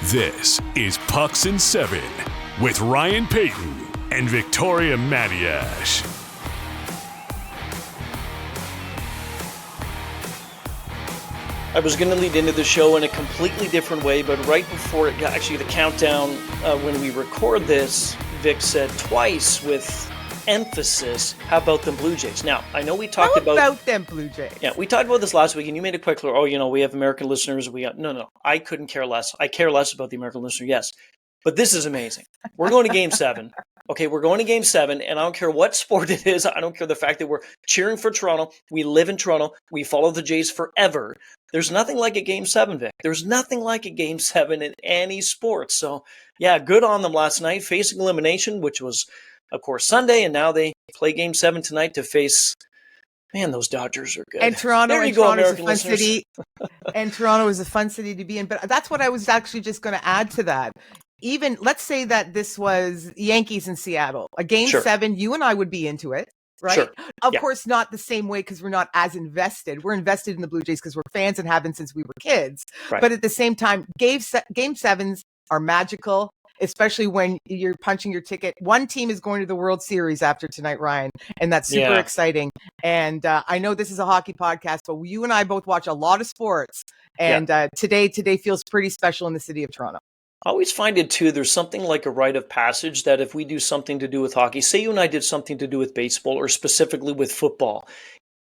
This is Pucks and Seven with Ryan Payton and Victoria Matiash. I was going to lead into the show in a completely different way, but right before actually the countdown, when we record this, Vic said twice with emphasis, how about them Blue Jays? Now, I know we talked about them Blue Jays. Yeah, we talked about this last week, and you made it quite clear, we have American listeners. No, I couldn't care less. I care less about the American listener, yes. But this is amazing. We're going to Game 7. Okay, we're going to Game 7, and I don't care what sport it is. I don't care the fact that we're cheering for Toronto. We live in Toronto. We follow the Jays forever. There's nothing like a Game 7, Vic. There's nothing like a Game 7 in any sport. So, yeah, good on them last night, facing elimination, which was, of course, Sunday, and now they play Game 7 tonight to face... Man, those Dodgers are good. And Toronto, there you go, Toronto's American a fun listeners. city. And Toronto is a fun city to be in. But that's what I was actually just going to add to that. Even, let's say that this was Yankees in Seattle. A Game 7, you and I would be into it, right? Sure. Of course, not the same way because we're not as invested. We're invested in the Blue Jays because we're fans and have been since we were kids. Right. But at the same time, Game 7s are magical, especially when you're punching your ticket. One team is going to the World Series after tonight, Ryan, and that's super exciting. And I know this is a hockey podcast, but you and I both watch a lot of sports. And today feels pretty special in the city of Toronto. I always find it, too, there's something like a rite of passage that if we do something to do with hockey, say you and I did something to do with baseball or specifically with football,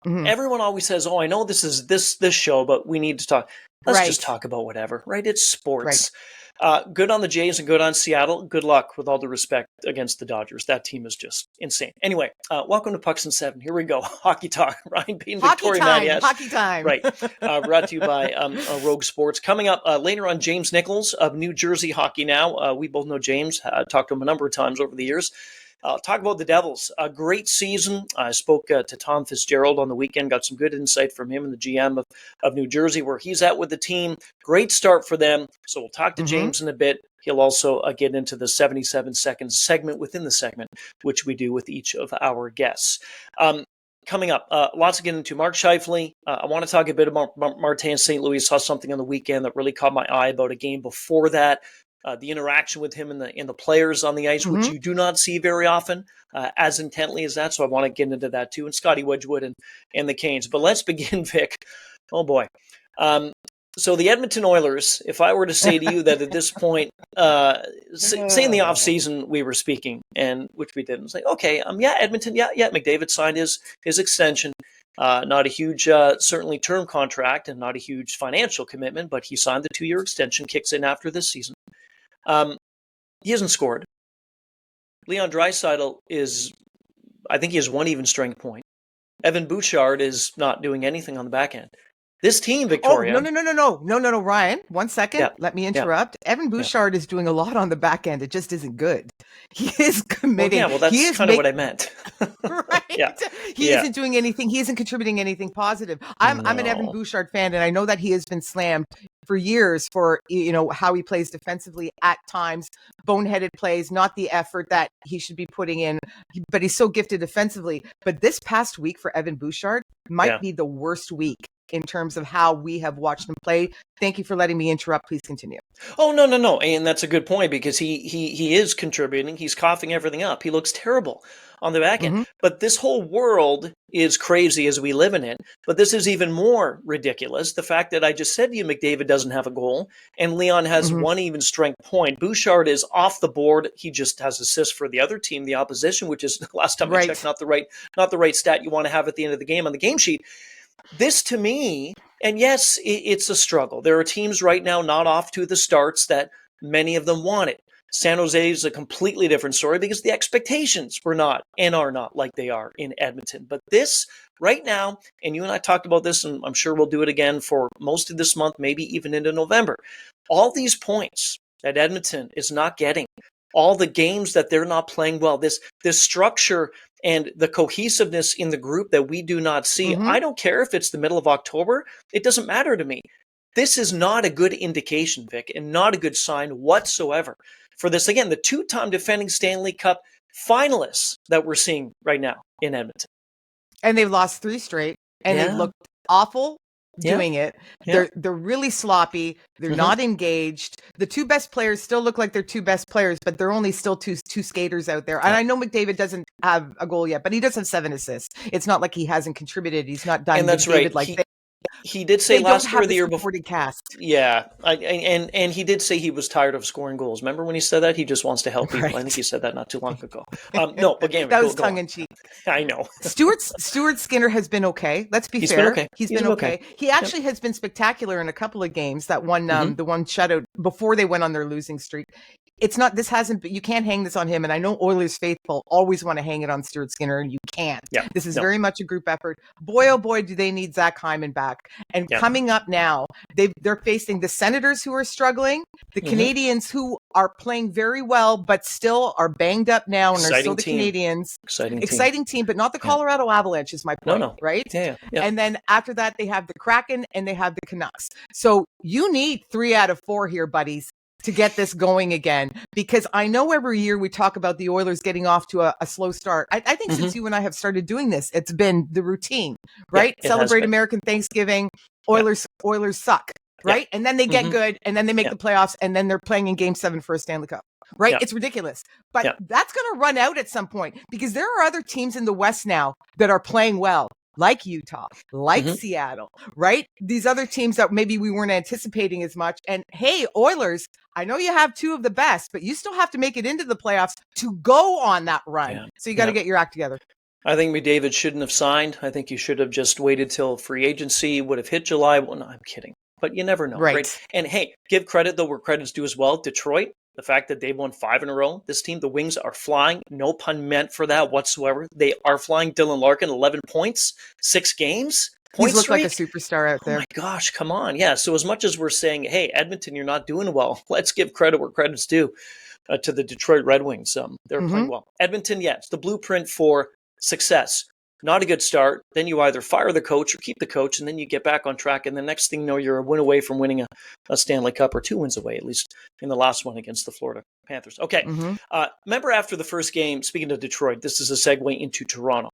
everyone always says, I know this is this show, but we need to talk. Let's just talk about whatever, right? It's sports. Good on the Jays and good on Seattle. Good luck, with all due respect, against the Dodgers. That team is just insane. Anyway, welcome to Pucks and Seven. Here we go. Hockey talk. Ryan Payton, Victoria Matiash. Hockey time. Right. Brought to you by Rogue Sports. Coming up later on, James Nichols of New Jersey Hockey Now. We both know James. Talked to him a number of times over the years. Talk about the Devils. A great season. I spoke to Tom Fitzgerald on the weekend, got some good insight from him and the GM of New Jersey, where he's at with the team. Great start for them. So we'll talk to James in a bit. He'll also get into the 77-second segment within the segment, which we do with each of our guests. Coming up, lots to get into. Mark Scheifele. I want to talk a bit about Martin St. Louis. Saw something on the weekend that really caught my eye about a game before that. The interaction with him and the players on the ice, which you do not see very often as intently as that. So I want to get into that too. And Scotty Wedgwood and the Canes. But let's begin, Vic. Oh, boy. So the Edmonton Oilers, if I were to say to you that at this point, say in the offseason we were speaking, and which we didn't, say, okay, Edmonton, McDavid signed his extension. Not a huge, certainly term contract and not a huge financial commitment, but he signed the 2-year extension, kicks in after this season. He hasn't scored. Leon Draisaitl I think he has one even strength point. Evan Bouchard is not doing anything on the back end. This team, Victoria. No, Ryan, 1 second. Yeah. Let me interrupt. Evan Bouchard is doing a lot on the back end. It just isn't good. He is committing. Well, that's kind of what I meant. Right. Yeah. He isn't doing anything. He isn't contributing anything positive. I'm an Evan Bouchard fan, and I know that he has been slammed for years for how he plays defensively at times, boneheaded plays, not the effort that he should be putting in, but he's so gifted defensively. But this past week for Evan Bouchard might be the worst week in terms of how we have watched him play. Thank you for letting me interrupt. Please continue. Oh, no. And that's a good point because he is contributing. He's coughing everything up. He looks terrible on the back end. But this whole world is crazy as we live in it. But this is even more ridiculous. The fact that I just said to you, McDavid doesn't have a goal and Leon has one even strength point. Bouchard is off the board. He just has assists for the other team, the opposition, which is last time I checked, not the right stat you want to have at the end of the game on the game sheet. This to me, and yes, it's a struggle. There are teams right now not off to the starts that many of them wanted. San Jose is a completely different story because the expectations were not and are not like they are in Edmonton. But this right now, and you and I talked about this, and I'm sure we'll do it again for most of this month, maybe even into November. All these points that Edmonton is not getting, all the games that they're not playing well, this structure and the cohesiveness in the group that we do not see. I don't care if it's the middle of October. It doesn't matter to me. This is not a good indication, Vic, and not a good sign whatsoever for this. Again, the 2-time defending Stanley Cup finalists that we're seeing right now in Edmonton. And they've lost 3 straight, and they've looked awful doing it. They're really sloppy. They're not engaged. The two best players still look like they're two best players, but they're only still two skaters out there. And I know McDavid doesn't have a goal yet, but he does have 7 assists. It's not like he hasn't contributed. He's not done And that's McDavid right. He did say last year or the year before. Cast. Yeah, and he did say he was tired of scoring goals. Remember when he said that? He just wants to help people. I think he said that not too long ago. No, but again, that was tongue in cheek. I know. Stuart Skinner has been okay. Let's be fair. He's been okay. He actually has been spectacular in a couple of games. That one, the one shutout before they went on their losing streak. It's not, this hasn't, you can't hang this on him. And I know Oilers faithful always want to hang it on Stuart Skinner, and you can't. Yeah. This is very much a group effort. Boy, oh boy, do they need Zach Hyman back. And coming up now, they're facing the Senators, who are struggling, the Canadians, who are playing very well, but still are banged up now, and are still the Canadians. Exciting team, but not the Colorado Avalanche is my point, right? Yeah. And then after that, they have the Kraken and they have the Canucks. So you need 3 out of 4 here, buddies, to get this going again, because I know every year we talk about the Oilers getting off to a slow start. I think since you and I have started doing this, it's been the routine, right? Celebrate American Thanksgiving. Oilers suck, right? And then they get good, and then they make the playoffs, and then they're playing in Game 7 for a Stanley Cup, right? It's ridiculous. But that's going to run out at some point, because there are other teams in the West now that are playing well, like Utah, like Seattle, right? These other teams that maybe we weren't anticipating as much. And hey, Oilers, I know you have 2 of the best, but you still have to make it into the playoffs to go on that run. Yeah. So you got to get your act together. I think McDavid shouldn't have signed. I think you should have just waited till free agency would have hit July. Well, no, I'm kidding. But you never know, right? And hey, give credit, though, where credit's due as well. Detroit, the fact that they've won 5 in a row. This team, the Wings, are flying. No pun meant for that whatsoever. They are flying. Dylan Larkin, 11 points, 6 games. He's looked like a superstar out there. Oh my gosh, come on. Yeah, so as much as we're saying, hey, Edmonton, you're not doing well, let's give credit where credit's due to the Detroit Red Wings. They're playing well. Edmonton, it's the blueprint for success. Not a good start. Then you either fire the coach or keep the coach, and then you get back on track. And the next thing you know, you're a win away from winning a Stanley Cup, or 2 wins away, at least in the last one against the Florida Panthers. Okay. Remember after the first game, speaking of Detroit, this is a segue into Toronto.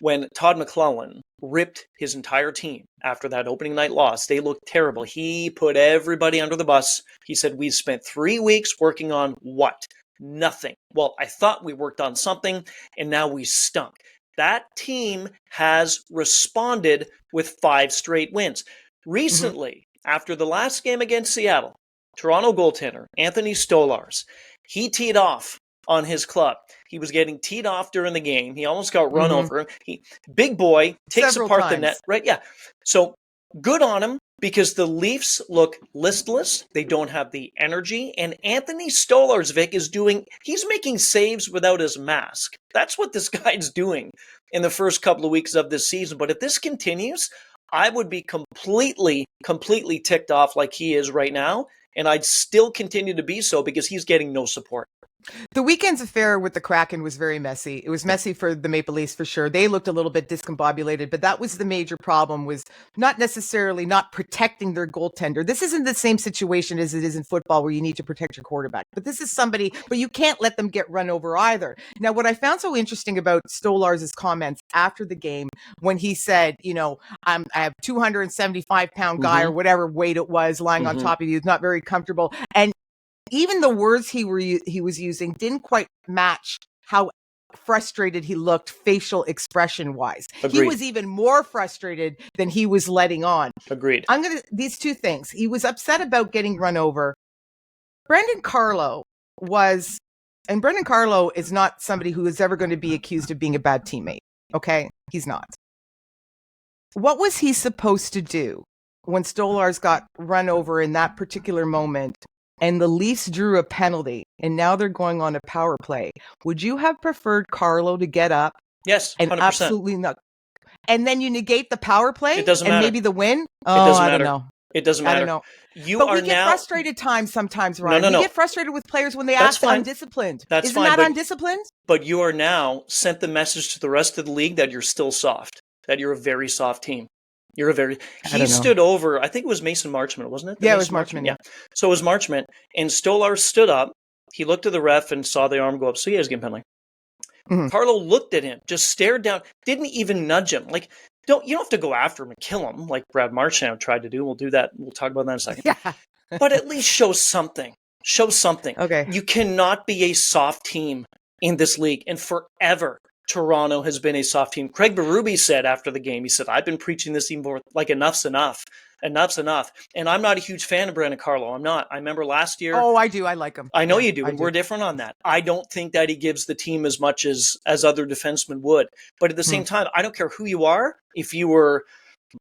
When Todd McClellan ripped his entire team after that opening night loss, they looked terrible. He put everybody under the bus. He said, we spent 3 weeks working on what? Nothing. Well, I thought we worked on something, and now we stunk. That team has responded with 5 straight wins. Recently, after the last game against Seattle, Toronto goaltender Anthony Stolarz, he teed off on his club. He was getting teed off during the game. He almost got run over. Big boy, takes apart the net. Right, yeah. So good on him, because the Leafs look listless. They don't have the energy. And Anthony Stolarz, Vic, he's making saves without his mask. That's what this guy's doing in the first couple of weeks of this season. But if this continues, I would be completely ticked off like he is right now. And I'd still continue to be so, because he's getting no support. The weekend's affair with the Kraken was very messy. It was messy for the Maple Leafs for sure. They looked a little bit discombobulated, but that was the major problem, was not necessarily not protecting their goaltender. This isn't the same situation as it is in football, where you need to protect your quarterback. But this is somebody, but you can't let them get run over either. Now, what I found so interesting about Stolarz's comments after the game, when he said, I have 275-pound guy or whatever weight it was lying on top of you, not very comfortable. And even the words he was using didn't quite match how frustrated he looked facial expression wise. Agreed. He was even more frustrated than he was letting on. Agreed. These 2 things. He was upset about getting run over. Brendan Carlo is not somebody who is ever going to be accused of being a bad teammate. Okay? He's not. What was he supposed to do when Stolarz got run over in that particular moment, and the Leafs drew a penalty, and now they're going on a power play? Would you have preferred Carlo to get up? Yes, 100%. And absolutely not. And then you negate the power play? It doesn't matter. And maybe the win? Oh, it doesn't I matter. don't know. It doesn't matter. I don't know. But we get frustrated sometimes, Ryan. No. We get frustrated with players when they act undisciplined. Isn't that undisciplined? But you are now sent the message to the rest of the league that you're still soft, that you're a very soft team. He stood over, I think it was Mason Marchment, wasn't it? Yeah, it was Marchment. Yeah. So it was Marchment, and Stolarz stood up. He looked at the ref and saw the arm go up. So he has a game penalty. Carlo looked at him, just stared down, didn't even nudge him. Like, you don't have to go after him and kill him like Brad Marchand tried to do. We'll do that. We'll talk about that in a second. Yeah. But at least show something. Show something. Okay. You cannot be a soft team in this league. And forever, Toronto has been a soft team. Craig Berube said after the game, he said, I've been preaching this even more, like enough's enough. Enough's enough. And I'm not a huge fan of Brandon Carlo. I'm not. I remember last year. Oh, I do. I like him. I know you do. And we're different on that. I don't think that he gives the team as much as other defensemen would. But at the same time, I don't care who you are. If you were,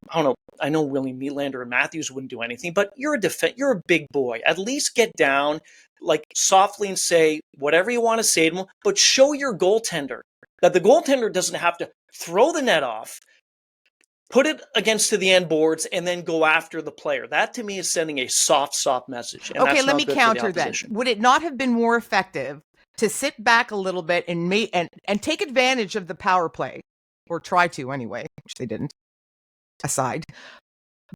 I don't know, I know William Nylander and Matthews wouldn't do anything, but you're a big boy. At least get down, like softly and say whatever you want to say to him, but show your goaltender that the goaltender doesn't have to throw the net off, put it against to the end boards, and then go after the player. That to me is sending a soft message. And okay, that's let not me good counter for the then. opposition. Would it not have been more effective to sit back a little bit and take advantage of the power play, or try to anyway, which they didn't, aside.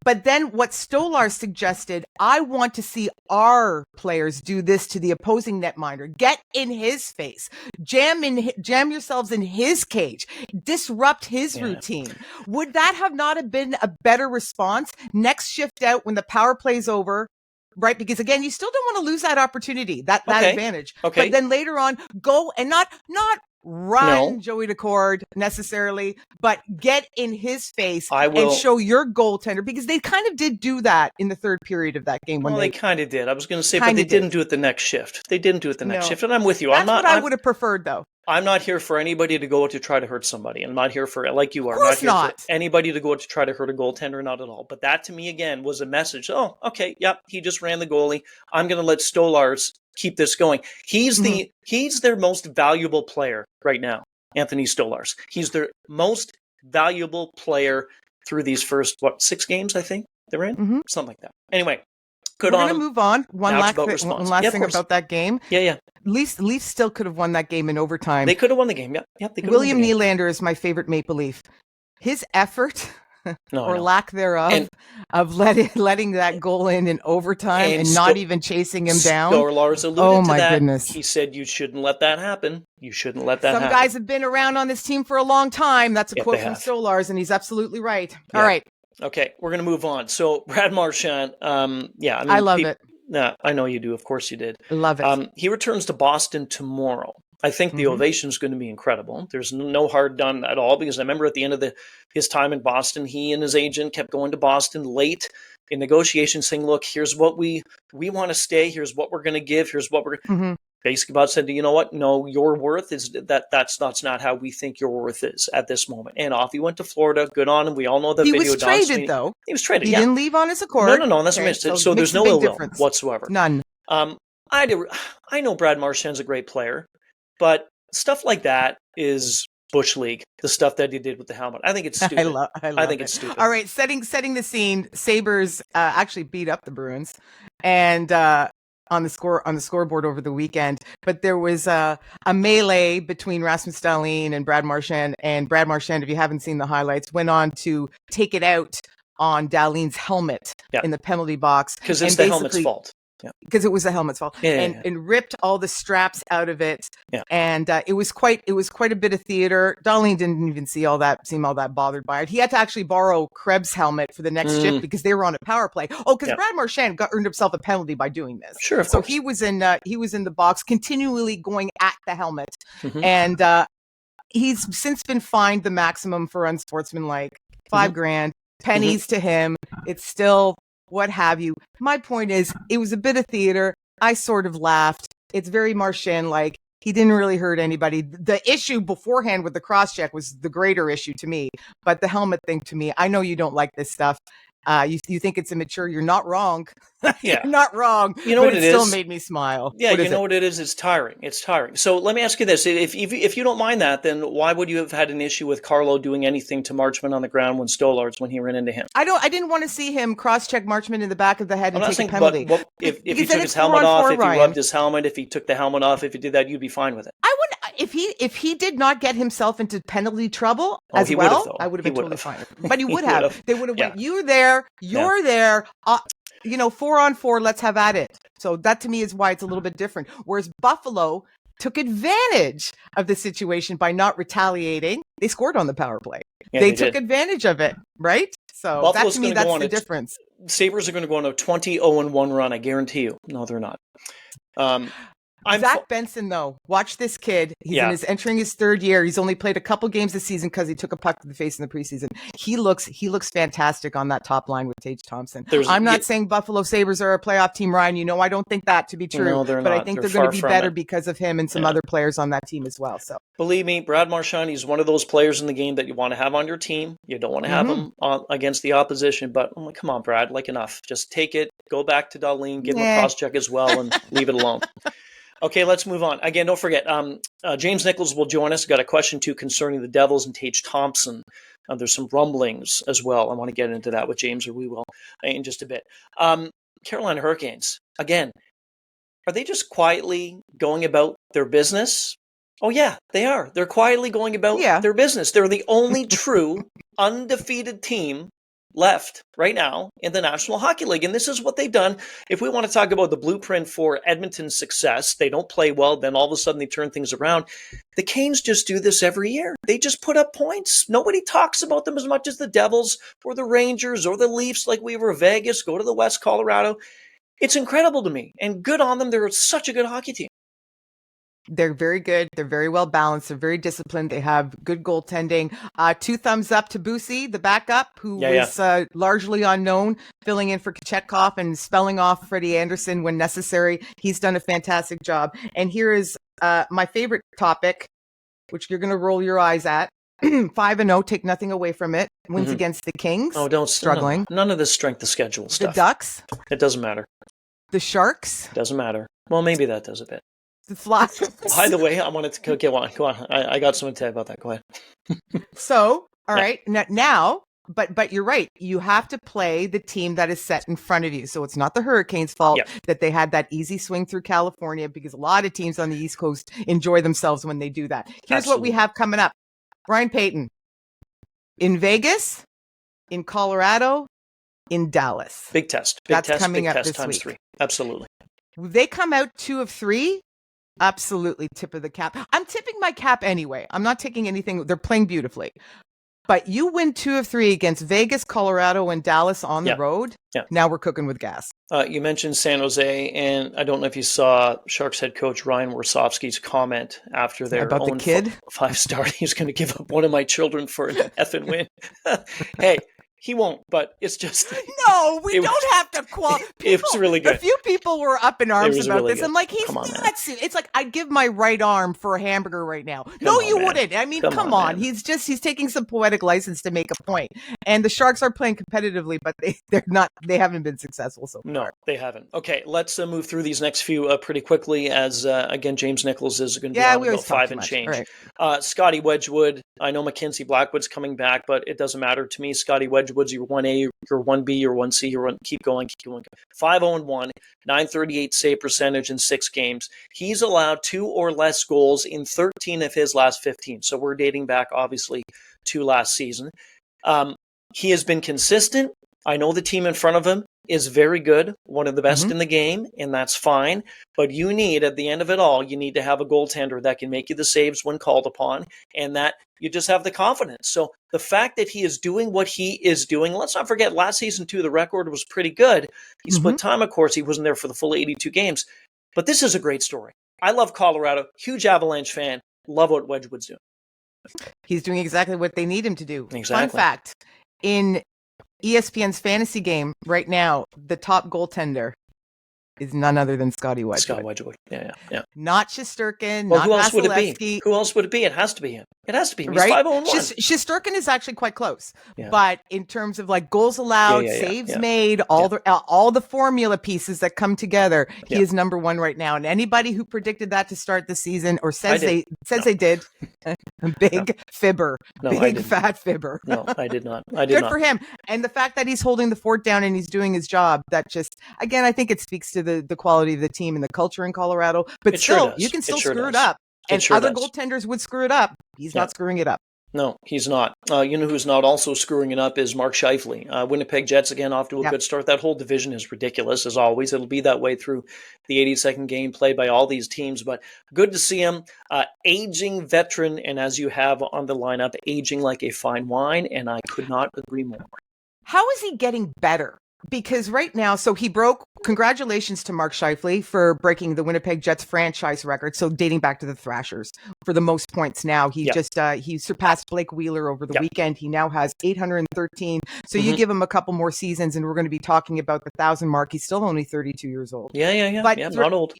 But then what Stolar suggested, I want to see our players do this to the opposing netminder. Get in his face. Jam yourselves in his cage. Disrupt his routine. Would that have not have been a better response? Next shift out when the power play's over, right? Because again, you still don't want to lose that opportunity, that advantage. Okay. But then later on, go and not run Joey Decord necessarily, but get in his face and show your goaltender, because they kind of did do that in the third period of that game. They kind of did. I was going to say, but they didn't do it the next shift. They didn't do it the next shift, and I'm with you. That's what I would have preferred, though. I'm not here for anybody to go to try to hurt somebody. I'm not here for, like you are, of course not for anybody to go to try to hurt a goaltender, not at all. But that to me, again, was a message. Oh, okay, yep, he just ran the goalie. I'm going to let Stolarz keep this going. He's their most valuable player right now, Anthony Stolarz. He's their most valuable player through these first, 6 games, I think they're in? Something like that. Anyway. We're going to move on. One last thing about that game. Yeah. Leafs still could have won that game in overtime. They could have won the game. Yep. William Nylander is my favorite Maple Leaf. His effort lack thereof of letting that goal in overtime and not even chasing him down. Stolarz alluded to that. Goodness. He said you shouldn't let that happen. You shouldn't let that happen. Some guys have been around on this team for a long time. That's a quote from Stolarz, and he's absolutely right. All right. Okay, we're going to move on. So Brad Marchand, I love it. Yeah, I know you do. Of course you did. Love it. He returns to Boston tomorrow. I think the ovation is going to be incredible. There's no hard done at all, because I remember at the end of his time in Boston, he and his agent kept going to Boston late in negotiations saying, look, here's what we want to stay. Here's what we're going to give. Here's what we're basically about said, you know what? No, your worth is that's not how we think your worth is at this moment. And off he went to Florida. Good on him. We all know the video. He was traded, though. He was traded. He didn't leave on his accord. No. That's what I meant. So there's no ill will whatsoever. None. I know Brad Marchand's a great player, but stuff like that is Bush League. The stuff that he did with the helmet, I think it's stupid. I think it's stupid. All right, setting the scene. Sabres actually beat up the Bruins, and on the scoreboard over the weekend. But there was a melee between Rasmus Dahlin and Brad Marchand. And Brad Marchand, if you haven't seen the highlights, went on to take it out on Dahlin's helmet in the penalty box, because it's the helmet's fault. Because it was the helmet's fault, and ripped all the straps out of it, and it was quite a bit of theater. Dahlin didn't even seem all that bothered by it. He had to actually borrow Krebs' helmet for the next shift because they were on a power play. Because Brad Marchand earned himself a penalty by doing this. Sure, so he was in the box, continually going at the helmet, and he's since been fined the maximum for unsportsmanlike, $5,000, pennies to him. It's still. What have you. My point is, it was a bit of theater. I sort of laughed. It's very Marchand-like. He didn't really hurt anybody. The issue beforehand with the cross-check was the greater issue to me. But the helmet thing to me, I know you don't like this stuff. You think it's immature. You're not wrong. You're not wrong. You know what it is? It still made me smile. Yeah, you know what it is? It's tiring. It's tiring. So let me ask you this. If you don't mind that, then why would you have had an issue with Carlo doing anything to Marchman on the ground when he ran into him? I didn't want to see him cross-check Marchman in the back of the head and take a penalty. But if he took his helmet off, if he rubbed his helmet, if he took the helmet off, if he did that, you'd be fine with it. I would. If he did not get himself into penalty trouble I would have been totally fine. But he would have. They would have went, you're there, there. 4-on-4, let's have at it. So that to me is why it's a little bit different. Whereas Buffalo took advantage of the situation by not retaliating. They scored on the power play. They took advantage of it, right? So that Buffalo's to me, going to go that's on the difference. Sabres are going to go on a 20-0-1 run. I guarantee you. No, they're not. Zach Benson, though, watch this kid. He's entering his third year. He's only played a couple games this season because he took a puck to the face in the preseason. He looks fantastic on that top line with Tage Thompson. I'm not saying Buffalo Sabres are a playoff team, Ryan. You know I don't think that to be true. No, they're but not. I think They're they're going to be better it. because of him and some other players on that team as well. So believe me, Brad Marchand, he's one of those players in the game that you want to have on your team. You don't want to have him against the opposition. But I'm like, come on, Brad, enough. Just take it. Go back to Darlene, give him a cross check as well, and leave it alone. Okay, let's move on. Again, don't forget, James Nichols will join us. Got a question, too, concerning the Devils and Tage Thompson. There's some rumblings as well. I want to get into that with James, or we will, in just a bit. Carolina Hurricanes, again, are they just quietly going about their business? Oh, yeah, they are. They're quietly going about their business. They're the only true undefeated team left right now in the National Hockey League. And this is what they've done. If we want to talk about the blueprint for Edmonton's success, they don't play well, then all of a sudden they turn things around. The Canes just do this every year. They just put up points. Nobody talks about them as much as the Devils or the Rangers or the Leafs, like we were Vegas, go to the West Colorado. It's incredible to me. And good on them. They're such a good hockey team. They're very good. They're very well balanced. They're very disciplined. They have good goaltending. 2 thumbs up to Bussi, the backup, who was largely unknown, filling in for Kachetkov and spelling off Freddie Anderson when necessary. He's done a fantastic job. And here is my favorite topic, which you're going to roll your eyes at. 5-0, take nothing away from it. Wins against the Kings. Oh, don't struggling. None of this strength of schedule stuff. The Ducks. It doesn't matter. The Sharks. Doesn't matter. Well, maybe that does a bit. The Flyers. By the way, I wanted to go on. I got something to tell you about that. Go ahead. So, all right, now, but you're right. You have to play the team that is set in front of you. So it's not the Hurricanes' fault that they had that easy swing through California, because a lot of teams on the East Coast enjoy themselves when they do that. Here's what we have coming up. Ryan Payton in Vegas, in Colorado, in Dallas. Big test. That's coming up this times week. 3. Absolutely. They come out 2 of 3. Absolutely tip of the cap. I'm tipping my cap anyway. I'm not taking anything. They're playing beautifully. But you win 2 of 3 against Vegas, Colorado, and Dallas on the road. Yeah. Now we're cooking with gas. You mentioned San Jose, and I don't know if you saw Sharks head coach Ryan Warsofsky's comment after their about own the kid 5-star. He's going to give up one of my children for an effing win. Hey. He won't, but it's just... No, we don't have to qualify. It was really good. A few people were up in arms about really this. Good. I'm like, he's nuts. It's like, I'd give my right arm for a hamburger right now. You wouldn't. I mean, come on. He's taking some poetic license to make a point. And the Sharks are playing competitively, but they haven't been successful so far. No, they haven't. Okay, let's move through these next few pretty quickly as, again, James Nichols is going to be on about 5 and change. Right. Scotty Wedgwood. I know Mackenzie Blackwood's coming back, but it doesn't matter to me. Scotty Wedgwood's your 1A, your 1B, your 1C, keep going. 5-0-1, 938 save percentage in 6 games. He's allowed 2 or less goals in 13 of his last 15. So we're dating back, obviously, to last season. He has been consistent. I know the team in front of him is very good, one of the best in the game, and that's fine. But you need, at the end of it all, you need to have a goaltender that can make you the saves when called upon, and that you just have the confidence. So the fact that he is doing what he is doing, let's not forget, last season, too, the record was pretty good. He split time, of course. He wasn't there for the full 82 games. But this is a great story. I love Colorado. Huge Avalanche fan. Love what Wedgwood's doing. He's doing exactly what they need him to do. Exactly. Fun fact, in ESPN's fantasy game right now, the top goaltender is none other than Scotty Wedgwood. Scott Wedgwood. Yeah. Not Shesterkin, well, not who else would it be? Who else would it be? It has to be him. It has to be him. He's right? 5-0-1. Shesterkin is actually quite close. Yeah. But in terms of like goals allowed, saves made, all the formula pieces that come together, he is number 1 right now. And anybody who predicted that to start the season or says they did, big fibber. Big fat fibber. No, I did not. I did Good not. for him. And the fact that he's holding the fort down and he's doing his job, that just, again, I think it speaks to the quality of the team and the culture in Colorado. But it still, sure you can still sure screw does. it up. And sure other does. goaltenders would screw it up. He's not screwing it up. No, he's not. You know who's not also screwing it up is Mark Scheifele. Winnipeg Jets, again, off to a good start. That whole division is ridiculous, as always. It'll be that way through the 82nd game played by all these teams. But good to see him. Aging veteran, and as you have on the lineup, aging like a fine wine, and I could not agree more. how is he getting better? Because right now, so congratulations to Mark Scheifele for breaking the Winnipeg Jets franchise record. So dating back to the Thrashers for the most points now. He he surpassed Blake Wheeler over the weekend. He now has 813. So you give him a couple more seasons and we're going to be talking about the 1,000 mark. He's still only 32 years old. Yeah. But not old.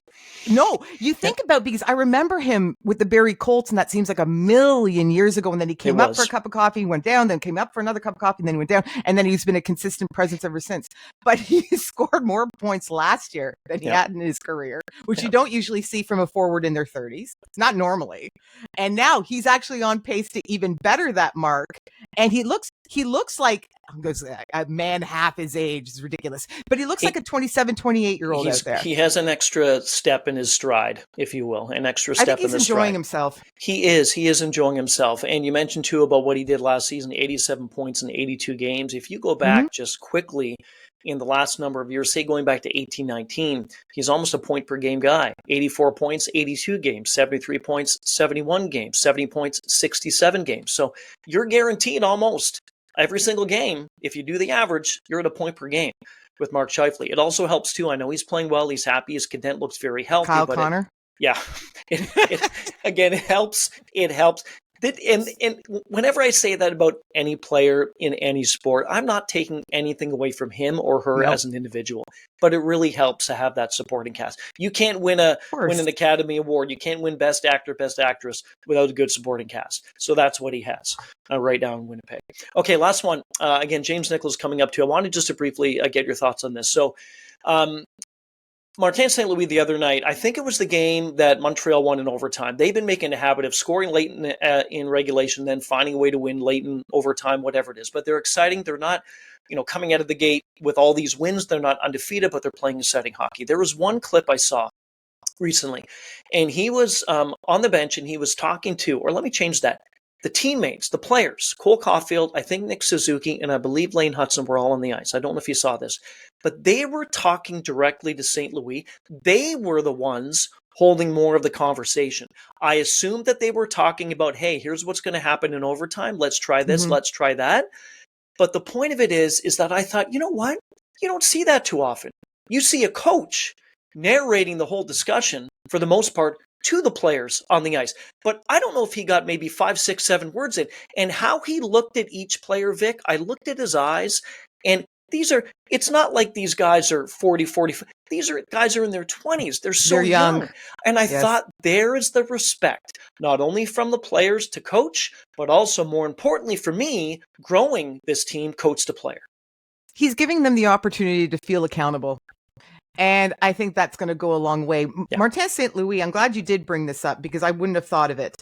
No, you think about, because I remember him with the Barrie Colts, and that seems like a million years ago. And then he came up for a cup of coffee, went down, then came up for another cup of coffee, and then went down. And then he's been a consistent presence ever since. But he scored more points last year than he had in his career, which you don't usually see from a forward in their 30s. Not normally. And now he's actually on pace to even better that mark. And he looks like a man half his age. Is ridiculous. But he looks like a 27, 28-year-old out there. He has an extra step in his stride, if you will, an extra step in the stride. I think he's enjoying himself. He is enjoying himself. And you mentioned, too, about what he did last season, 87 points in 82 games. If you go back just quickly in the last number of years, say going back to 18-19, he's almost a point per game guy. 84 points, 82 games, 73 points, 71 games, 70 points, 67 games. So you're guaranteed almost every single game. If you do the average, you're at a point per game with Mark Scheifele. It also helps, too. I know he's playing well. He's happy. He's content. Looks very healthy. Kyle Connor? Again, it helps. It helps. And whenever I say that about any player in any sport, I'm not taking anything away from him or her as an individual, but it really helps to have that supporting cast. You can't win an Academy Award. You can't win Best Actor, Best Actress without a good supporting cast. So that's what he has right now in Winnipeg. Okay, last one. Again, James Nichols coming up too. I wanted just to briefly get your thoughts on this. So, Martin St. Louis the other night, I think it was the game that Montreal won in overtime. They've been making a habit of scoring late in regulation, then finding a way to win late in overtime, whatever it is. But they're exciting. They're not, coming out of the gate with all these wins. They're not undefeated, but they're playing exciting hockey. There was one clip I saw recently, and he was on the bench, and he was talking to, or let me change that, the teammates, the players, Cole Caulfield, I think Nick Suzuki, and I believe Lane Hudson were all on the ice. I don't know if you saw this, but they were talking directly to St. Louis. They were the ones holding more of the conversation. I assumed that they were talking about, hey, here's what's going to happen in overtime. Let's try this. Let's try that. But the point of it is that I thought, you know what? You don't see that too often. You see a coach narrating the whole discussion, for the most part, to the players on the ice. But I don't know if he got maybe 5, 6, 7 words in. And how he looked at each player, Vic, I looked at his eyes, and it's not like these guys are 40. These guys are in their 20s. They're young. And I thought there is the respect, not only from the players to coach, but also more importantly for me, growing this team coach to player. He's giving them the opportunity to feel accountable. And I think that's going to go a long way. Yeah. Martin St. Louis, I'm glad you did bring this up because I wouldn't have thought of it.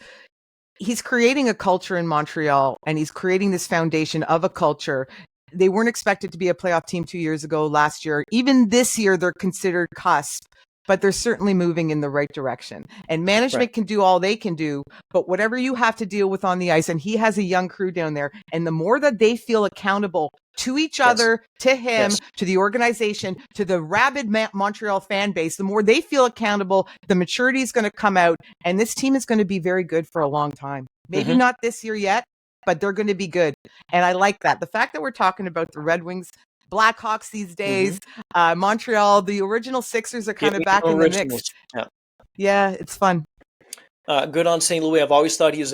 He's creating a culture in Montreal, and he's creating this foundation of a culture. They weren't expected to be a playoff team 2 years ago, last year. Even this year, they're considered cusp, but they're certainly moving in the right direction. And management can do all they can do, but whatever you have to deal with on the ice, and he has a young crew down there, and the more that they feel accountable to each other, to him, to the organization, to the rabid Montreal fan base, the more they feel accountable, the maturity is going to come out, and this team is going to be very good for a long time. Maybe not this year yet, but they're going to be good. And I like that. The fact that we're talking about the Red Wings, Blackhawks these days, Montreal, the original Sixers are kind of back in the mix. Yeah, it's fun. Good on St. Louis. I've always thought he's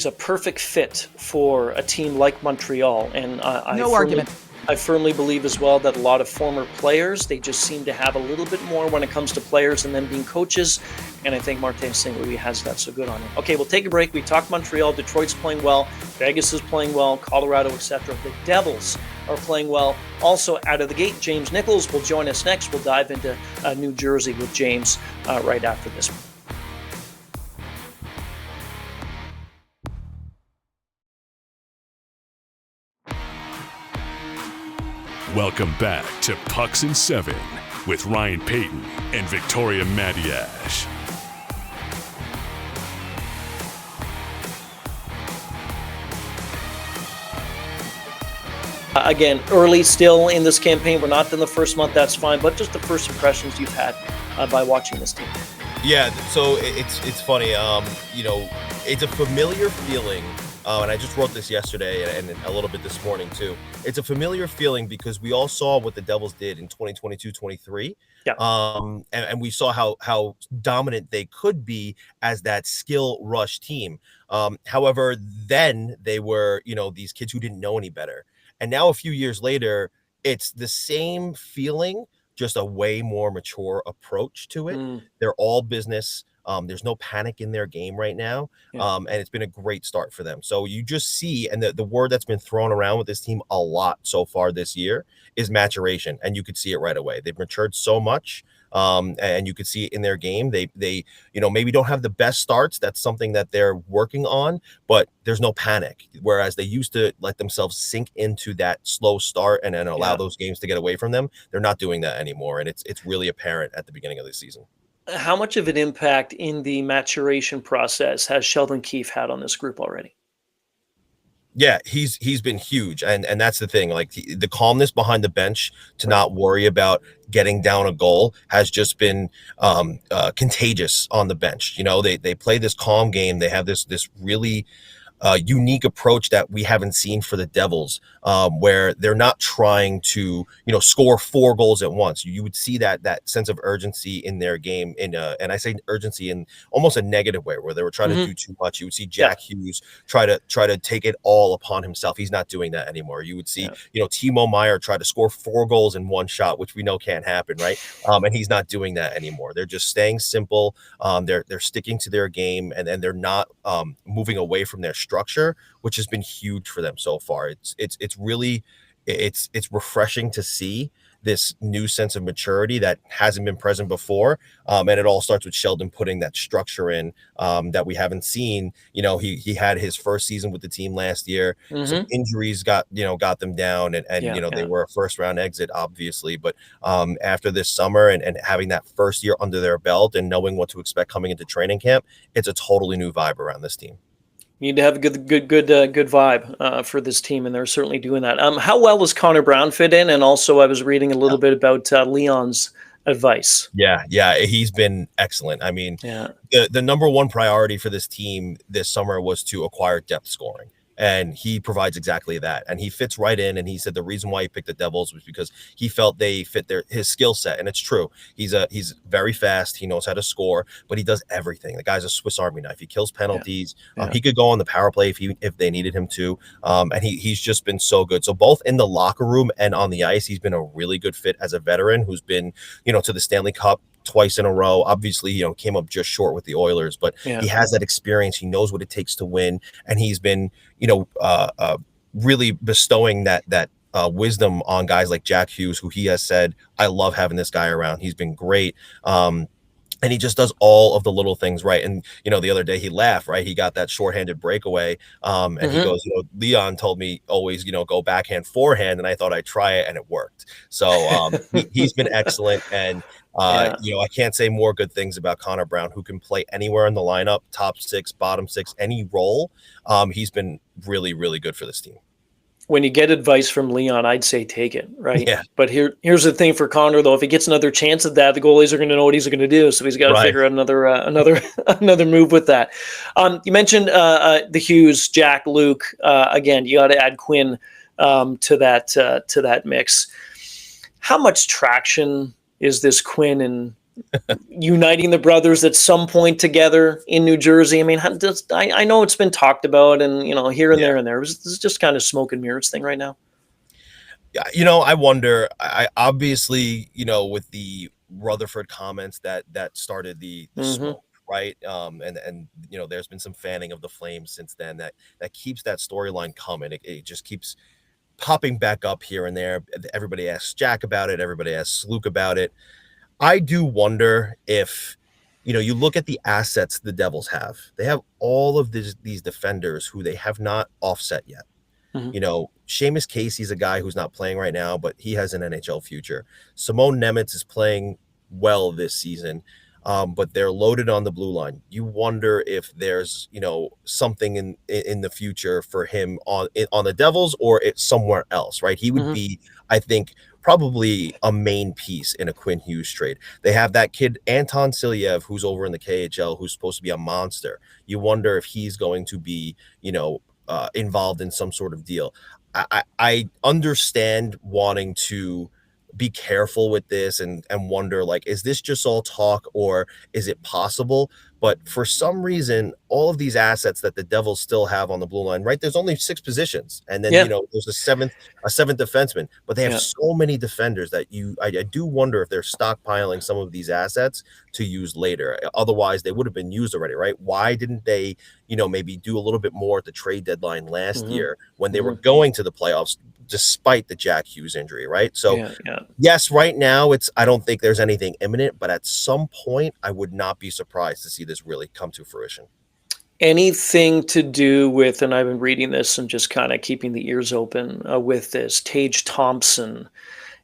a perfect fit for a team like Montreal, and I firmly believe as well that a lot of former players, they just seem to have a little bit more when it comes to players and them being coaches, and I think Martin St. Louis has that, so good on him. Okay, we'll take a break. We talked Montreal. Detroit's playing well. Vegas is playing well. Colorado, etc. The Devils are playing well. Also, out of the gate, James Nichols will join us next. We'll dive into New Jersey with James right after this one. Welcome back to Pucks in 7 with Ryan Payton and Victoria Madiash. Again, early still in this campaign. We're not in the first month, that's fine, but just the first impressions you've had by watching this team. Yeah, so it's funny. It's a familiar feeling and I just wrote this yesterday and a little bit this morning too. It's a familiar feeling because we all saw what the Devils did in 2022-23. Yeah. And we saw how dominant they could be as that skill rush team. However, then they were, these kids who didn't know any better. And now a few years later, it's the same feeling, just a way more mature approach to it. They're all business. There's no panic in their game right now. And it's been a great start for them. So you just see, and the word that's been thrown around with this team a lot so far this year is maturation. And you could see it right away. They've matured so much. And you could see it in their game. They maybe don't have the best starts. That's something that they're working on, but there's no panic. Whereas they used to let themselves sink into that slow start and then allow those games to get away from them. They're not doing that anymore. And it's really apparent at the beginning of the season. How much of an impact in the maturation process has Sheldon Keefe had on this group already? Yeah, he's been huge, and that's the thing. Like the calmness behind the bench to not worry about getting down a goal has just been contagious on the bench. They play this calm game. They have this really unique approach that we haven't seen for the Devils, where they're not trying to, score 4 goals at once. You would see that sense of urgency in their game, and I say urgency in almost a negative way, where they were trying to do too much. You would see Jack Hughes try to take it all upon himself. He's not doing that anymore. You would see, Timo Meier try to score 4 goals in one shot, which we know can't happen, right? And he's not doing that anymore. They're just staying simple. They're sticking to their game, and they're not moving away from their structure, which has been huge for them so far. It's really refreshing to see this new sense of maturity that hasn't been present before. And it all starts with Sheldon putting that structure in that we haven't seen. He had his first season with the team last year. Some injuries got them down, and they were a first round exit, obviously. But after this summer and having that first year under their belt and knowing what to expect coming into training camp, it's a totally new vibe around this team. You need to have a good vibe for this team, and they're certainly doing that. How well does Connor Brown fit in? And also, I was reading a little bit about Leon's advice. Yeah, he's been excellent. I mean, the number one priority for this team this summer was to acquire depth scoring. And he provides exactly that. And he fits right in. And he said the reason why he picked the Devils was because he felt they fit his skill set. And it's true. He's very fast. He knows how to score, but he does everything. The guy's a Swiss Army knife. He kills penalties. He could go on the power play if they needed him to. And he's just been so good. So both in the locker room and on the ice, he's been a really good fit as a veteran who's been, to the Stanley Cup twice in a row. Obviously, came up just short with the Oilers, but he has that experience. He knows what it takes to win, and he's been, really bestowing that wisdom on guys like Jack Hughes, who he has said, I love having this guy around. He's been great. And he just does all of the little things right. And, the other day he laughed, right? He got that shorthanded breakaway. And he goes, Leon told me always, go backhand, forehand. And I thought I'd try it, and it worked. So he's been excellent. And, I can't say more good things about Connor Brown, who can play anywhere in the lineup, top 6, bottom 6, any role. He's been really, really good for this team. When you get advice from Leon, I'd say take it, right? Yeah. But here's the thing for Connor, though. If he gets another chance at that, the goalies are going to know what he's going to do. So he's got to figure out another move with that. You mentioned the Hughes, Jack, Luke. Again, you got to add Quinn to that mix. How much traction is this Quinn and uniting the brothers at some point together in New Jersey? I mean, I know it's been talked about, and here and there and there. This is just kind of smoke and mirrors thing right now. Yeah, I wonder. I obviously, with the Rutherford comments that started the smoke, right? And there's been some fanning of the flames since then that keeps that storyline coming. It just keeps popping back up here and there. Everybody asks Jack about it. Everybody asks Luke about it. I do wonder if, you look at the assets the Devils have. They have all of these defenders who they have not offset yet. Seamus Casey's a guy who's not playing right now, but he has an NHL future. Simone Nemeth is playing well this season, but they're loaded on the blue line. You wonder if there's, something in the future for him on the Devils, or it's somewhere else, right? He would be, I think, probably a main piece in a Quinn Hughes trade. They have that kid, Anton Silyev, who's over in the KHL, who's supposed to be a monster. You wonder if he's going to be, involved in some sort of deal. I understand wanting to be careful with this and wonder, like, is this just all talk or is it possible? But for some reason, all of these assets that the Devils still have on the blue line, right? There's only 6 positions, and then Yeah. there's a seventh defenseman, but they have Yeah. so many defenders that I do wonder if they're stockpiling some of these assets to use later. Otherwise, they would have been used already, right? Why didn't they, maybe do a little bit more at the trade deadline last year when they were going to the playoffs, despite the Jack Hughes injury, right? So Yeah. yes, right now I don't think there's anything imminent, but at some point I would not be surprised to see this really come to fruition. Anything to do with, and I've been reading this and just kind of keeping the ears open with this, Tage Thompson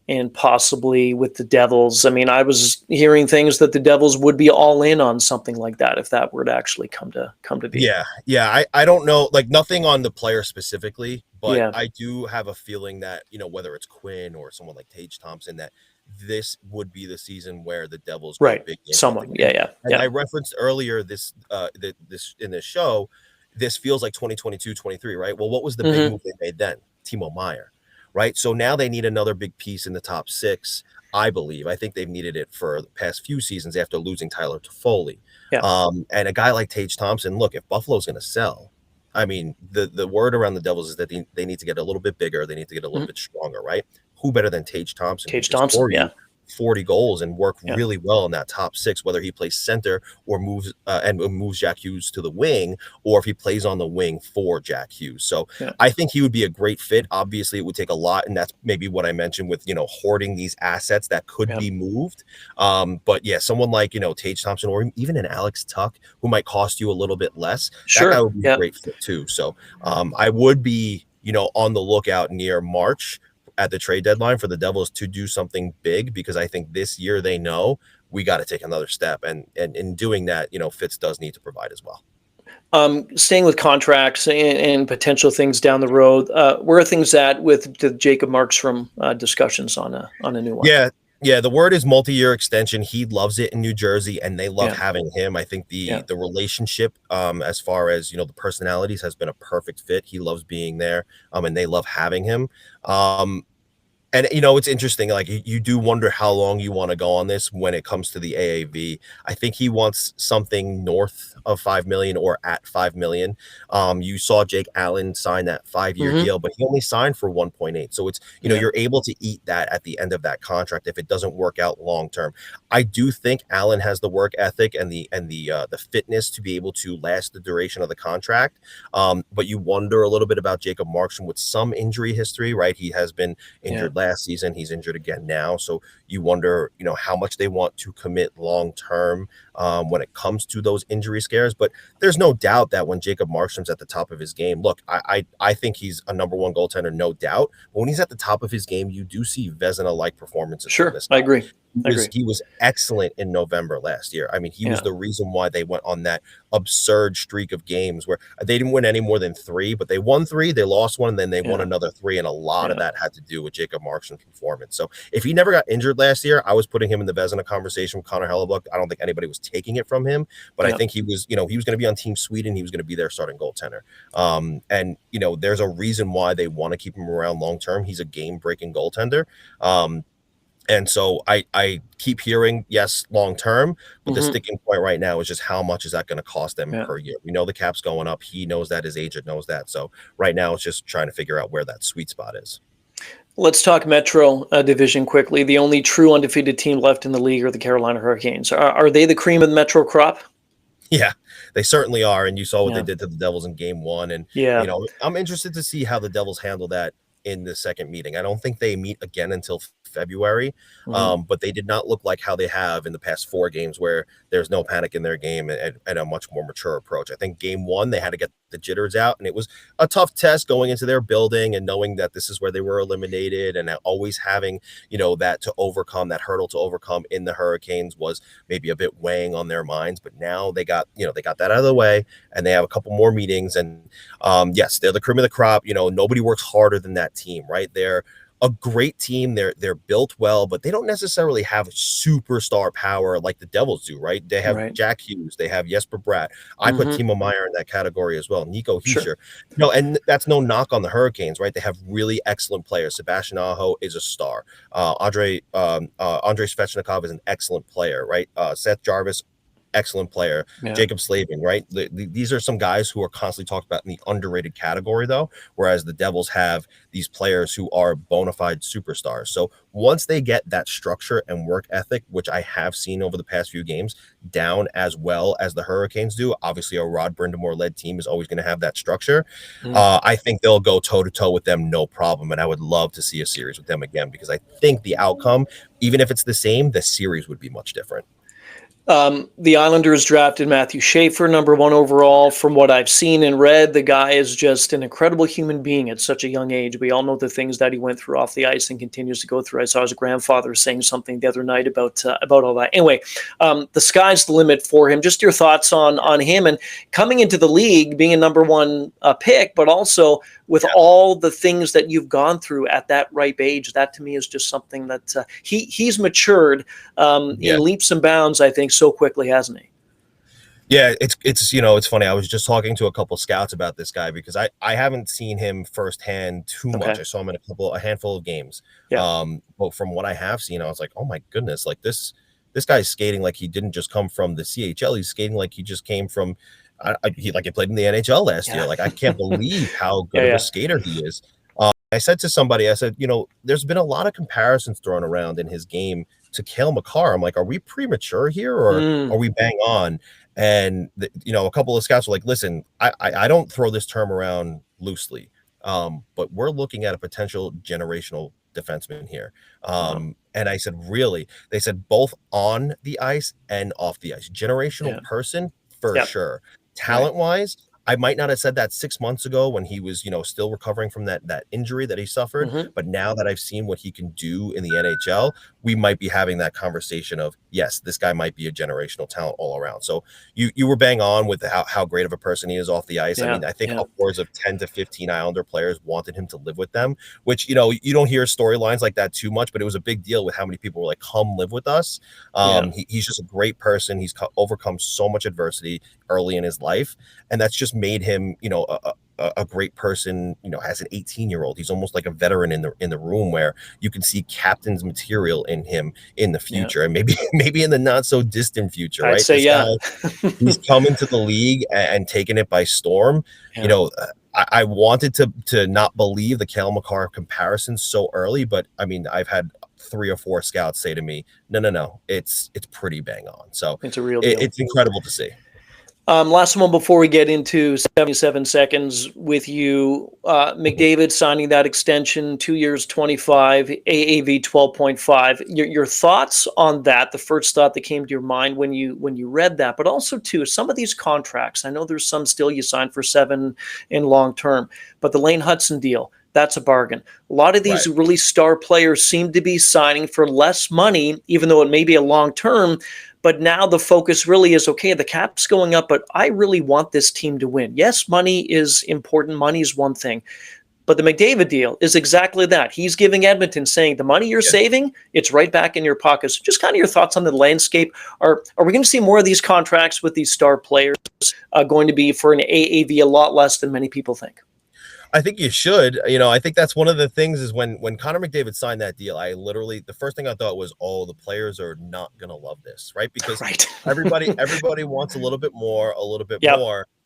and possibly with the Devils. I mean, I was hearing things that the Devils would be all in on something like that if that were to actually come to be. Yeah. I don't know, like, nothing on the player specifically, but Yeah. I do have a feeling that, whether it's Quinn or someone like Tage Thompson, that this would be the season where the Devils go Right. big. Someone. Yeah. And I referenced earlier this in this show, this feels like 2022-23, right? Well, what was the big move they made then? Timo Meier, right? So now they need another big piece in the top 6, I believe. I think they've needed it for the past few seasons after losing Tyler Toffoli. Yeah. And a guy like Tage Thompson, look, if Buffalo's going to sell, I mean, the word around the Devils is that they need to get a little bit bigger. They need to get a little bit stronger, right? Who better than Tage Thompson? Tage Thompson, yeah. 40 goals and work really well in that top 6, whether he plays center or moves Jack Hughes to the wing, or if he plays on the wing for Jack Hughes. So I think he would be a great fit. Obviously, it would take a lot, and that's maybe what I mentioned with hoarding these assets that could be moved. But yeah, someone like Tage Thompson or even an Alex Tuck, who might cost you a little bit less. Sure. That guy would be a great fit too. So I would be on the lookout near March at the trade deadline for the Devils to do something big, because I think this year they know we got to take another step, and in doing that, Fitz does need to provide as well. Staying with contracts and potential things down the road, where are things at with the Jacob Markstrom discussions on a new one? Yeah, the word is multi-year extension. He loves it in New Jersey, and they love having him. I think the relationship, as far as the personalities, has been a perfect fit. He loves being there, and they love having him. And it's interesting, like, you do wonder how long you want to go on this when it comes to the AAV. I think he wants something north of $5 million or at $5 million. You saw Jake Allen sign that 5-year deal, but he only signed for 1.8. So it's, you're able to eat that at the end of that contract if it doesn't work out long term. I do think Allen has the work ethic and the fitness to be able to last the duration of the contract. But you wonder a little bit about Jacob Markstrom with some injury history, right? He has been injured last season. He's injured again now. So you wonder, how much they want to commit long term when it comes to those injury scares. But there's no doubt that when Jacob Markstrom's at the top of his game, look, I think he's a number one goaltender, no doubt. But when he's at the top of his game, you do see Vezina-like performances. Sure, I agree. He was excellent in November last year. I mean, he was the reason why they went on that absurd streak of games where they didn't win any more than 3, but they won 3, they lost 1, and then they won another 3, and a lot of that had to do with Jacob Markstrom's performance. So if he never got injured last year, I was putting him in the Vezina conversation with Connor Hellebuck. I don't think anybody was taking it from him, but I think he was, he was going to be on Team Sweden. He was going to be their starting goaltender. And there's a reason why they want to keep him around long term. He's a game-breaking goaltender. And so I keep hearing, yes, long term, but the sticking point right now is just how much is that going to cost them per year. We know the cap's going up. He knows that. His agent knows that. So right now it's just trying to figure out where that sweet spot is. Let's talk Metro division quickly. The only true undefeated team left in the league are the Carolina Hurricanes. Are they the cream of the Metro crop? Yeah, they certainly are. And you saw what they did to the Devils in game 1. And, I'm interested to see how the Devils handle that in the second meeting. I don't think they meet again until February, but they did not look like how they have in the past 4 games where there's no panic in their game and a much more mature approach. I think game 1, they had to get the jitters out, and it was a tough test going into their building and knowing that this is where they were eliminated, and always having, that to overcome, that hurdle to overcome in the Hurricanes was maybe a bit weighing on their minds. But now they got that out of the way, and they have a couple more meetings, and yes, they're the cream of the crop. Nobody works harder than that team, right? They're a great team. They're built well, but they don't necessarily have superstar power like the Devils do, right? They have Right. Jack Hughes, they have Jesper Bratt. I put Timo Meyer in that category as well. Nico Hischier. Sure. And that's no knock on the Hurricanes, right? They have really excellent players. Sebastian Aho is a star. Andrei Svechnikov is an excellent player, right? Seth Jarvis, excellent player. Yeah. Jacob Slavin, right? These are some guys who are constantly talked about in the underrated category, though, whereas the Devils have these players who are bona fide superstars. So once they get that structure and work ethic, which I have seen over the past few games, down as well as the Hurricanes do, obviously a Rod Brindamore-led team is always going to have that structure. I think they'll go toe-to-toe with them, no problem, and I would love to see a series with them again, because I think the outcome, even if it's the same, the series would be much different. The Islanders drafted Matthew Schaefer, number 1 overall. From what I've seen and read, the guy is just an incredible human being at such a young age. We all know the things that he went through off the ice and continues to go through. I saw his grandfather saying something the other night about all that. Anyway, the sky's the limit for him. Just your thoughts on him and coming into the league, being a number 1 pick, but also with all the things that you've gone through at that ripe age. That to me is just something that he's matured in leaps and bounds, I think, so quickly, hasn't he? Yeah, it's funny. I was just talking to a couple scouts about this guy, because I haven't seen him firsthand too much. I saw him in a handful of games. But from what I have seen, I was like, oh my goodness, like this guy's skating like he didn't just come from the CHL. He's skating like he just came from he played in the NHL last year. Like, I can't believe how good of a skater he is. I said to somebody, I said, there's been a lot of comparisons thrown around in his game to Cale Makar. I'm like, are we premature here, or are we bang on? And a couple of scouts were like, listen, I don't throw this term around loosely, but we're looking at a potential generational defenseman here. And I said, really? They said both on the ice and off the ice. Generational person for sure. Talent wise, I might not have said that 6 months ago when he was, still recovering from that injury that he suffered. But now that I've seen what he can do in the NHL, we might be having that conversation of, yes, this guy might be a generational talent all around. So you were bang on with how great of a person he is off the ice. I mean, I think upwards of 10 to 15 Islander players wanted him to live with them, which, you don't hear storylines like that too much, but it was a big deal with how many people were like, come live with us. He's just a great person. He's overcome so much adversity early in his life, and that's just made him, a great person, as an 18-year-old. He's almost like a veteran in the room, where you can see captain's material in him in the future, and maybe in the not so distant future, right? I'd say, guy, he's coming to the league and taking it by storm. I wanted to not believe the Cale Makar comparison so early, but I mean, I've had 3 or 4 scouts say to me, no, it's pretty bang on. So it's a real deal. It's incredible to see. Last one before we get into 77 seconds with you. McDavid signing that extension, 2 years, 25, AAV 12.5. Your thoughts on that? The first thought that came to your mind when you read that, but also too, some of these contracts. I know there's some still you signed for 7 in long term, but the Lane Hudson deal, that's a bargain. A lot of these really star players seem to be signing for less money, even though it may be a long term. But now the focus really is, okay, the cap's going up, but I really want this team to win. Yes, money is important. Money is one thing. But the McDavid deal is exactly that. He's giving Edmonton, saying the money you're saving, it's right back in your pockets. Just kind of your thoughts on the landscape. Are we going to see more of these contracts with these star players going to be for an AAV a lot less than many people think? I think you should. I think that's one of the things is when Connor McDavid signed that deal, the first thing I thought was, oh, the players are not going to love this, right? Because everybody wants a little bit more.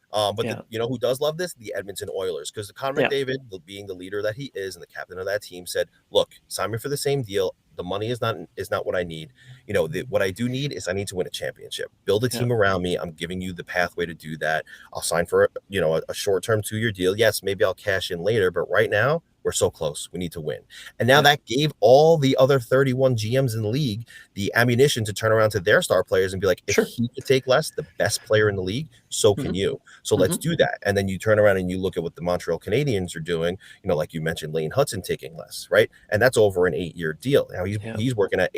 But who does love this? The Edmonton Oilers, because Connor McDavid, being the leader that he is and the captain of that team, said, look, sign me for the same deal. The money is not what I need. What I do need is I need to win a championship. Build a team around me. I'm giving you the pathway to do that. I'll sign for a short-term 2-year deal. Yes, maybe I'll cash in later, but right now we're so close. We need to win. And now that gave all the other 31 GMs in the league the ammunition to turn around to their star players and be like, if he could take less, the best player in the league, so can you. So let's do that. And then you turn around and you look at what the Montreal Canadiens are doing, like you mentioned, Lane Hudson taking less, right? And that's over an 8-year deal. Now he's working at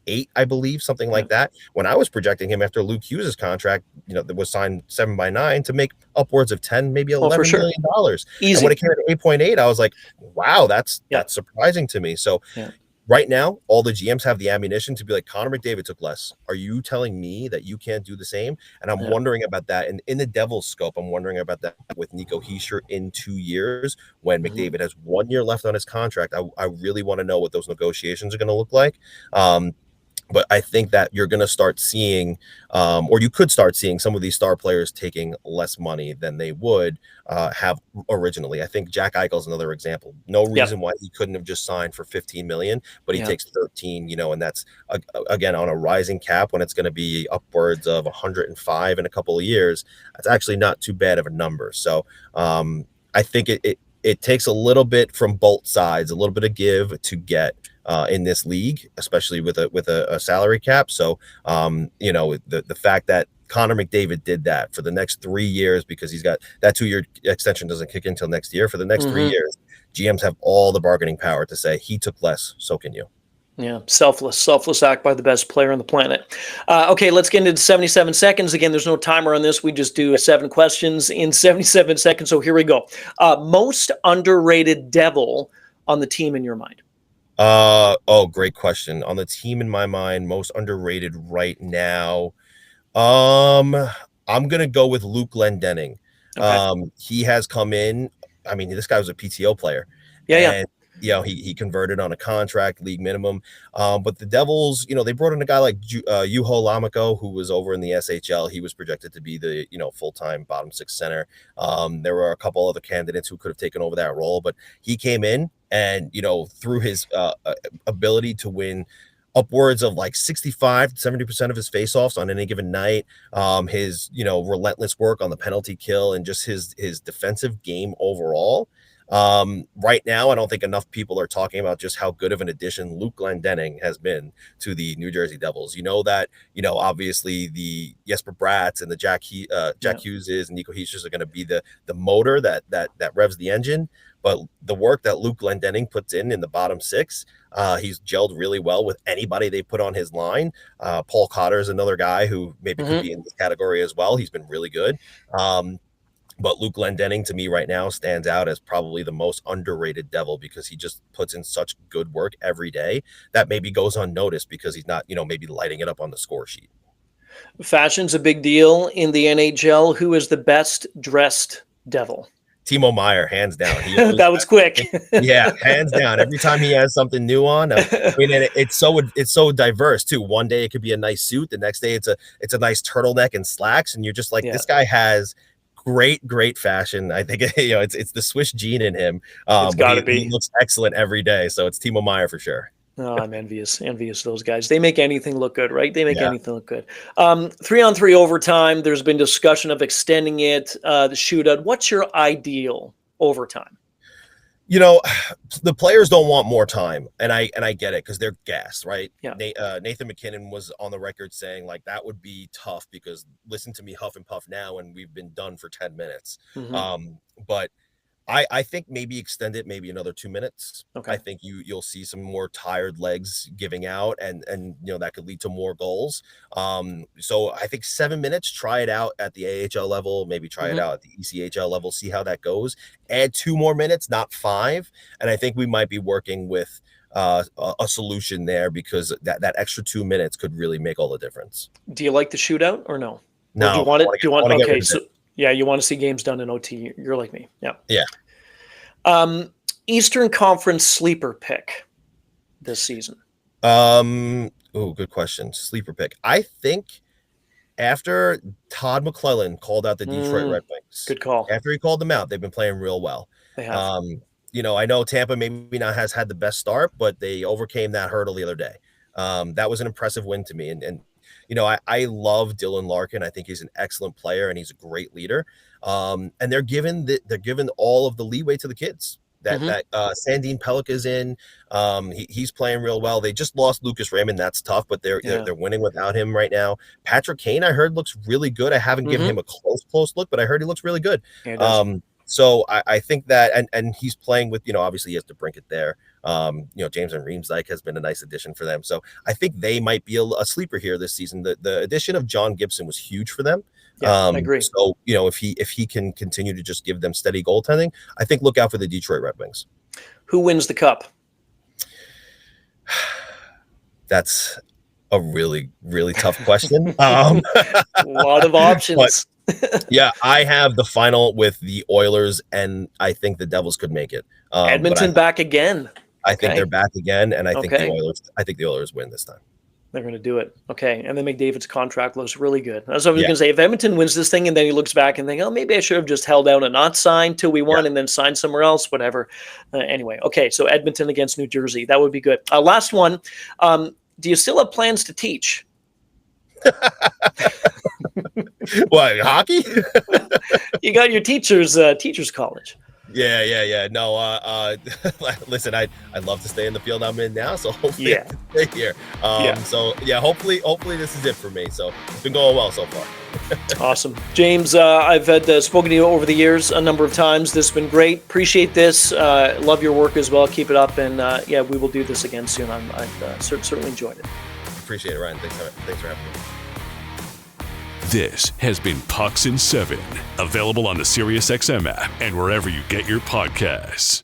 8, I believe, something like that. When I was projecting him after Luke Hughes' contract, that was signed 7x9 to make upwards of 10, maybe $11 million. Easy. And when it came at 8.8, I was like, wow, that's surprising to me. So right now, all the GMs have the ammunition to be like, Connor McDavid took less. Are you telling me that you can't do the same? And I'm wondering about that. And in the Devils' scope, I'm wondering about that with Nico Hischier in 2 years when McDavid has 1 year left on his contract. I really want to know what those negotiations are going to look like. But I think that you're going to start seeing, or you could start seeing some of these star players taking less money than they would have originally. I think Jack Eichel's another example. No reason why he couldn't have just signed for 15 million, but he takes 13, and that's again on a rising cap when it's going to be upwards of 105 in a couple of years. That's actually not too bad of a number. So I think it takes a little bit from both sides, a little bit of give to get in this league, especially with a salary cap. So, the fact that Connor McDavid did that for the next 3 years, because he's got that 2-year extension doesn't kick in until next year. For the next 3 years, GMs have all the bargaining power to say he took less, so can you. Yeah, selfless act by the best player on the planet. Okay, let's get into 77 seconds. Again, there's no timer on this. We just do 7 questions in 77 seconds. So here we go. Most underrated Devil on the team in your mind? Great question. On the team in my mind, most underrated right now, I'm gonna go with Luke Glendening. Okay. He has come in. I mean, this guy was a PTO player. And he converted on a contract, league minimum. But the Devils, they brought in a guy like Juho Lammikko, who was over in the SHL. He was projected to be the full-time bottom 6 center. There were a couple other candidates who could have taken over that role, but he came in and through his ability to win upwards of like 65 to 70% of his faceoffs on any given night, his relentless work on the penalty kill, and just his defensive game overall. Right now, I don't think enough people are talking about just how good of an addition Luke Glendening has been to the New Jersey Devils. Obviously the Jesper Bratz and the Jack Hughes and Nico Hischier are going to be the motor that revs the engine. But the work that Luke Glendening puts in the bottom 6, he's gelled really well with anybody they put on his line. Paul Cotter is another guy who maybe could be in this category as well. He's been really good. But Luke Glendening, to me right now, stands out as probably the most underrated Devil, because he just puts in such good work every day that maybe goes unnoticed because he's not, maybe lighting it up on the score sheet. Fashion's a big deal in the NHL. Who is the best dressed Devil? Timo Meier, hands down. That was quick. Yeah, hands down. Every time he has something new on, it's so diverse too. One day it could be a nice suit, the next day it's a nice turtleneck and slacks, and you're just like, this guy has great fashion. I think it's the Swiss gene in him. It's got to be. He looks excellent every day, so it's Timo Meier for sure. Oh, I'm envious those guys. They make anything look good, right? They make anything look good. 3-on-3 overtime. There's been discussion of extending it, the shootout. What's your ideal overtime? The players don't want more time, and I get it because they're gassed, right? Yeah. Nathan McKinnon was on the record saying like that would be tough because listen to me huff and puff now, and we've been done for 10 minutes. But I think maybe extend it maybe another 2 minutes. Okay. I think you'll see some more tired legs giving out, and that could lead to more goals. So I think 7 minutes, try it out at the AHL level, maybe try it out at the ECHL level, see how that goes. Add 2 more minutes, not 5. And I think we might be working with a solution there, because that extra 2 minutes could really make all the difference. Do you like the shootout or no? No. Or do you want it? Do you want? Okay, so yeah, you want to see games done in OT. You're like me. Yeah. Yeah. Eastern Conference sleeper pick this season. Good question. Sleeper pick. I think after Todd McClellan called out the Detroit Red Wings. Good call. After he called them out, they've been playing real well. They have. I know Tampa maybe not has had the best start, but they overcame that hurdle the other day. That was an impressive win to me. And I love Dylan Larkin. I think he's an excellent player and he's a great leader. And they're given all of the leeway to the kids that Sandin Pellick is in. He's playing real well. They just lost Lucas Raymond. That's tough, but they're winning without him right now. Patrick Kane, I heard, looks really good. I haven't given him a close look, but I heard he looks really good. Yeah, so I think that, and he's playing with, obviously he has DeBrincat there. James and Riemsdyk has been a nice addition for them. So I think they might be a sleeper here this season. The addition of John Gibson was huge for them. Yeah, I agree. So, if he can continue to just give them steady goaltending, I think look out for the Detroit Red Wings. Who wins the cup? That's a really, really tough question. A lot of options. Yeah, I have the final with the Oilers, and I think the Devils could make it. Edmonton back again. I think they're back again, and I think the Oilers win this time. They're going to do it. Okay. And then McDavid's contract looks really good. That's what I was going to say. If Edmonton wins this thing and then he looks back and thinks, oh, maybe I should have just held out and not signed till we won and then signed somewhere else, whatever. Anyway. Okay. So Edmonton against New Jersey. That would be good. Last one. Do you still have plans to teach? What, hockey? You got your teachers college. Yeah. No, listen, I'd love to stay in the field I'm in now, so hopefully I can stay here. So hopefully this is it for me. So it's been going well so far. Awesome. James, I've had spoken to you over the years a number of times. This has been great. Appreciate this. Love your work as well. Keep it up. And we will do this again soon. I've certainly enjoyed it. Appreciate it, Ryan. Thanks for having me. This has been Pucks in 7, available on the SiriusXM app and wherever you get your podcasts.